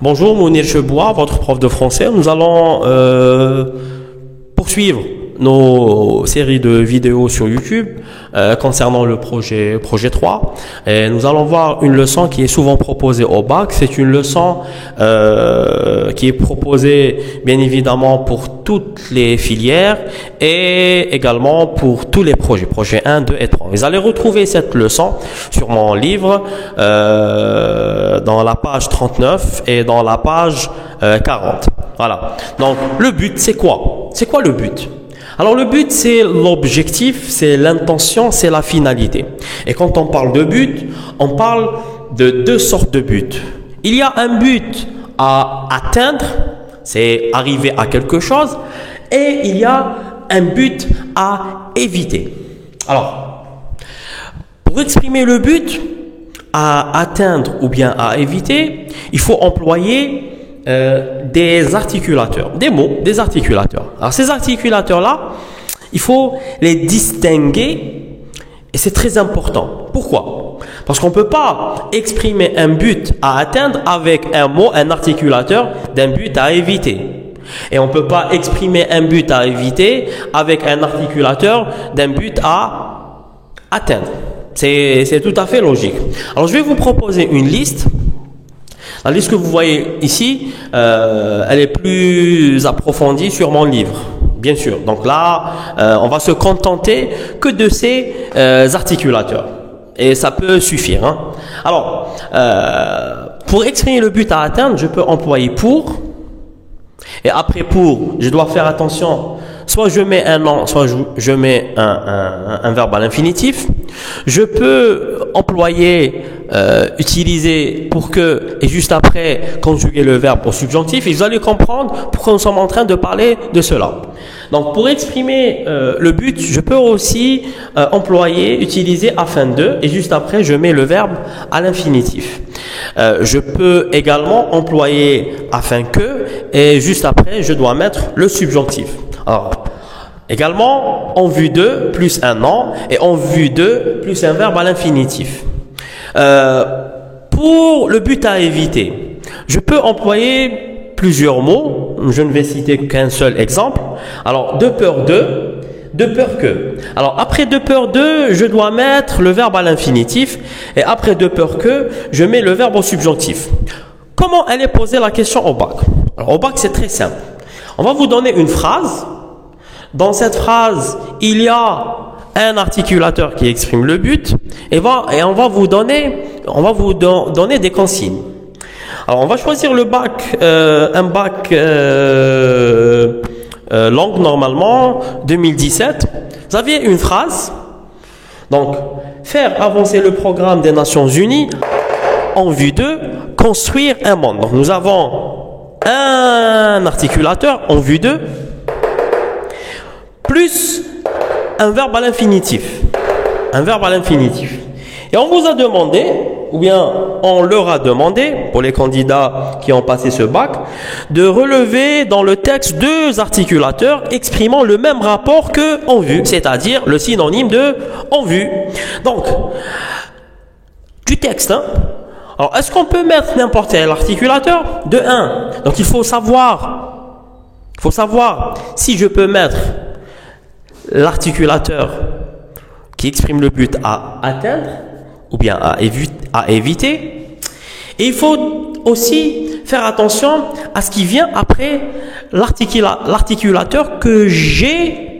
Bonjour, Mounir Chebois, votre prof de français. Nous allons poursuivre nos séries de vidéos sur YouTube concernant le projet 3. Et nous allons voir une leçon qui est souvent proposée au bac. C'est une leçon qui est proposée bien évidemment pour toutes les filières et également pour tous les projets 1, 2 et 3. Vous allez retrouver cette leçon sur mon livre dans la page 39 et dans la page 40. Voilà. Donc le but, c'est quoi? C'est quoi le but? Alors le but, c'est l'objectif, c'est l'intention, c'est la finalité. Et quand on parle de but, on parle de deux sortes de buts. Il y a un but à atteindre, c'est arriver à quelque chose, et il y a un but à éviter. Alors, pour exprimer le but à atteindre ou bien à éviter, il faut employer des articulateurs, des mots, des articulateurs. Alors ces articulateurs-là, il faut les distinguer et c'est très important. Pourquoi? Parce qu'on ne peut pas exprimer un but à atteindre avec un mot, un articulateur d'un but à éviter. Et on ne peut pas exprimer un but à éviter avec un articulateur d'un but à atteindre. C'est tout à fait logique. Alors je vais vous proposer une liste. La liste que vous voyez ici, elle est plus approfondie sur mon livre, bien sûr. Donc là, on va se contenter que de ces articulateurs. Et ça peut suffire. Hein. Alors, pour exprimer le but à atteindre, je peux employer pour. Et après pour, je dois faire attention. Soit je mets un nom, soit je mets un verbe à l'infinitif. Je peux employer, utiliser pour que et juste après conjuguer le verbe au subjonctif. Et vous allez comprendre pourquoi nous sommes en train de parler de cela. Donc pour exprimer le but, je peux aussi employer, utiliser afin de et juste après je mets le verbe à l'infinitif. Je peux également employer afin que et juste après je dois mettre le subjonctif. Alors, également, en vue de plus un nom et en vue de plus un verbe à l'infinitif. Pour le but à éviter, je peux employer plusieurs mots. Je ne vais citer qu'un seul exemple. Alors, de peur de peur que. Alors, après de peur de, je dois mettre le verbe à l'infinitif et après de peur que, je mets le verbe au subjonctif. Comment elle est posée la question au bac? Alors, au bac, c'est très simple. On va vous donner une phrase. Dans cette phrase, il y a un articulateur qui exprime le but et on va vous donner des consignes. Alors, on va choisir le bac, un bac langue normalement 2017. Vous avez une phrase. Donc, faire avancer le programme des Nations Unies en vue de construire un monde. Donc, nous avons un articulateur en vue de plus un verbe à l'infinitif. Un verbe à l'infinitif. Et on vous a demandé, ou bien on leur a demandé, pour les candidats qui ont passé ce bac, de relever dans le texte deux articulateurs exprimant le même rapport que en vue, c'est-à-dire le synonyme de en vue. Donc, du texte, hein. Alors, est-ce qu'on peut mettre n'importe quel articulateur? De 1. Donc, il faut savoir si je peux mettre l'articulateur qui exprime le but à atteindre ou bien à éviter. Et il faut aussi faire attention à ce qui vient après l'articulateur que j'ai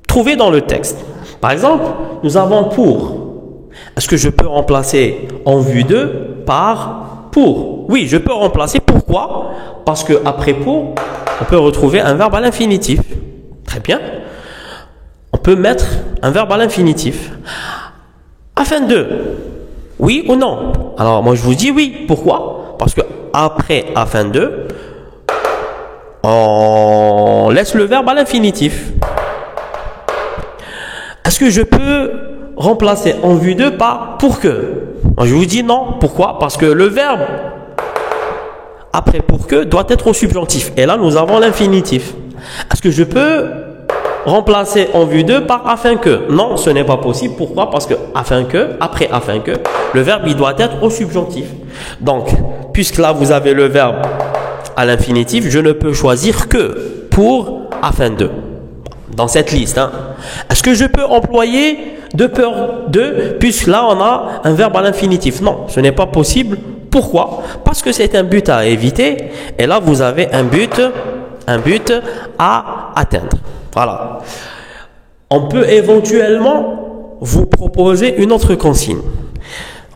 trouvé dans le texte. Par exemple, nous avons pour. Est-ce que je peux remplacer en vue de par pour? Oui, je peux remplacer. Pourquoi? Parce que après pour, on peut retrouver un verbe à l'infinitif. Très bien. On peut mettre un verbe à l'infinitif. Afin de. Oui ou non? Alors moi je vous dis oui. Pourquoi? Parce que après afin de, on laisse le verbe à l'infinitif. Est-ce que je peux remplacer en vue de par pour que? Moi, je vous dis non. Pourquoi? Parce que le verbe après pour que doit être au subjonctif. Et là nous avons l'infinitif. Est-ce que je peux remplacer en vue de par afin que? Non, ce n'est pas possible. Pourquoi? Parce que afin que, après afin que, le verbe il doit être au subjonctif. Donc, puisque là vous avez le verbe à l'infinitif, je ne peux choisir que pour, afin de. Dans cette liste, hein. Est-ce que je peux employer de peur de, puisque là on a un verbe à l'infinitif? Non, ce n'est pas possible. Pourquoi? Parce que c'est un but à éviter, et là vous avez un but à atteindre. Voilà. On peut éventuellement vous proposer une autre consigne.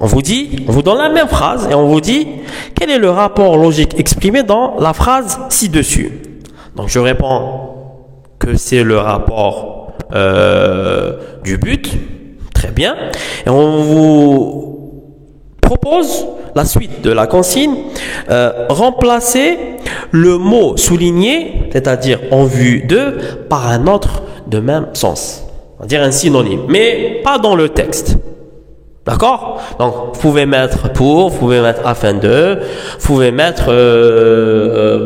On vous donne la même phrase et on vous dit quel est le rapport logique exprimé dans la phrase ci-dessus. Donc je réponds que c'est le rapport du but. Très bien. Et on vous propose la suite de la consigne. Remplacer le mot souligné, c'est-à-dire en vue de, par un autre de même sens. On va dire un synonyme, mais pas dans le texte. D'accord? Donc, vous pouvez mettre pour, vous pouvez mettre afin de, vous pouvez mettre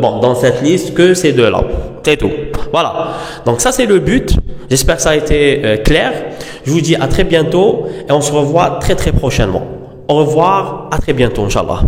dans cette liste que ces deux-là. C'est tout. Voilà. Donc, ça, c'est le but. J'espère que ça a été clair. Je vous dis à très bientôt et on se revoit très, très prochainement. Au revoir. À très bientôt, Inch'Allah.